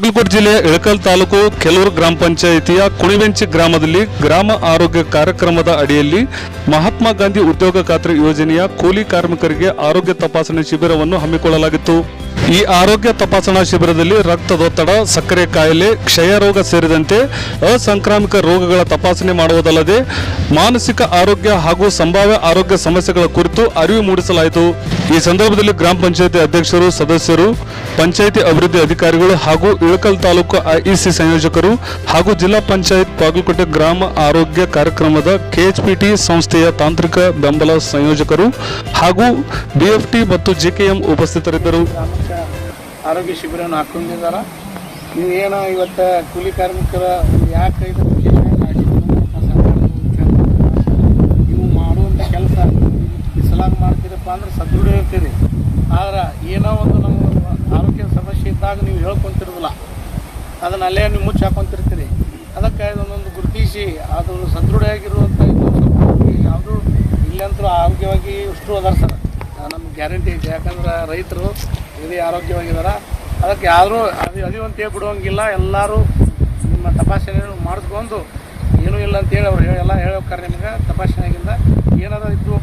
ಬಾಗಲಕೋಟೆ ಜಿಲ್ಲೆಯ ಇಳಕಲ್ ತಾಲೂಕು ಕೆಲೂರು ಗ್ರಾಮ ಪಂಚಾಯಿತಿಯ ಕುಣಿವೆಂಚಿ ಗ್ರಾಮದಲ್ಲಿ ಗ್ರಾಮ ಆರೋಗ್ಯ ಕಾರ್ಯಕ್ರಮದ ಅಡಿಯಲ್ಲಿ ಮಹಾತ್ಮ ಗಾಂಧಿ ಉದ್ಯೋಗ ಖಾತ್ರಿ ಯೋಜನೆಯ ಕೂಲಿ ಕಾರ್ಮಿಕರಿಗೆ ಆರೋಗ್ಯ ತಪಾಸಣೆ ಶಿಬಿರವನ್ನು ಹಮ್ಮಿಕೊಳ್ಳಲಾಗಿತ್ತು. ಈ ಆರೋಗ್ಯ ತಪಾಸಣಾ ಶಿಬಿರದಲ್ಲಿ ರಕ್ತದೊತ್ತಡ, ಸಕ್ಕರೆ ಕಾಯಿಲೆ, ಕ್ಷಯರೋಗ ಸೇರಿದಂತೆ ಅಸಾಂಕ್ರಾಮಿಕ ರೋಗಗಳ ತಪಾಸಣೆ ಮಾಡುವುದಲ್ಲದೆ ಮಾನಸಿಕ ಆರೋಗ್ಯ ಹಾಗೂ ಸಂಭಾವ್ಯ ಆರೋಗ್ಯ ಸಮಸ್ಯೆಗಳ ಕುರಿತು ಅರಿವು ಮೂಡಿಸಲಾಯಿತು. ಈ ಸಂದರ್ಭದಲ್ಲಿ ಗ್ರಾಮ ಪಂಚಾಯಿತಿ ಅಧ್ಯಕ್ಷರು, ಸದಸ್ಯರು, ಪಂಚಾಯಿತಿ ಅಭಿವೃದ್ಧಿ ಅಧಿಕಾರಿಗಳು ಹಾಗೂ ಇಳಕಲ್ ತಾಲೂಕು IEC ಸಂಯೋಜಕರು ಹಾಗೂ ಜಿಲ್ಲಾ ಪಂಚಾಯತ್ ಬಾಗಲಕೋಟೆ ಗ್ರಾಮ ಆರೋಗ್ಯ ಕಾರ್ಯಕ್ರಮದ KHPT ಸಂಸ್ಥೆಯ ತಾಂತ್ರಿಕ ಬೆಂಬಲ ಸಂಯೋಜಕರು ಹಾಗೂ BFT ಮತ್ತು JKM ಉಪಸ್ಥಿತರಿದ್ದರು. ಆರೋಗ್ಯ ಶಿಬಿರವನ್ನು ಹಾಕೊಂಡಿದ್ದಾರೆ. ನೀವೇನು ಇವತ್ತು ಕೂಲಿ ಕಾರ್ಮಿಕರ ಯಾಕೆ ಇದು ನೀವು ಮಾಡುವಂಥ ಕೆಲಸ ಬಿಸಲಾಗಿ ಮಾಡ್ತೀರಪ್ಪ ಅಂದ್ರೆ ಸದೃಢ ಇರ್ತೀರಿ. ಆದ್ರೆ ಏನೋ ಒಂದು ನಮ್ಮ ಆರೋಗ್ಯ ಸಮಸ್ಯೆ ಇದ್ದಾಗ ನೀವು ಹೇಳ್ಕೊತಿರೋದಿಲ್ಲ, ಅದನ್ನು ಅಲ್ಲೇ ನೀವು ಮುಚ್ಚಿ ಹಾಕೊತಿರ್ತೀರಿ. ಅದಕ್ಕೆ ಇದನ್ನೊಂದು ಗುರುತಿಸಿ ಅದು ಸದೃಢವಾಗಿರುವಂಥ ಯಾವುದೂ ಇಲ್ಲಂತೂ ಆರೋಗ್ಯವಾಗಿ ಇಷ್ಟು ಅದಾರ ಸರ್, ನಮ್ಗೆ ಗ್ಯಾರಂಟಿ ಇದೆ. ಯಾಕಂದ್ರೆ ರೈತರು ಇದೇ ಆರೋಗ್ಯವಾಗಿದ್ದಾರೆ. ಅದಕ್ಕೆ ಯಾರೂ ಅದು ಅಂತೇಳಿ ಬಿಡುವಂಗಿಲ್ಲ. ಎಲ್ಲರೂ ನಿಮ್ಮ ತಪಾಸಣೆ ಮಾಡಿಸ್ಕೊಂಡು ಏನೂ ಇಲ್ಲ ಅಂತೇಳಿ ಅವ್ರು ಎಲ್ಲ ಹೇಳ್ಬೇಕಾರೆ ನಿಮ್ಗೆ ತಪಾಸಣೆಗಿಂತ ಏನಾದರೂ ಇದ್ದು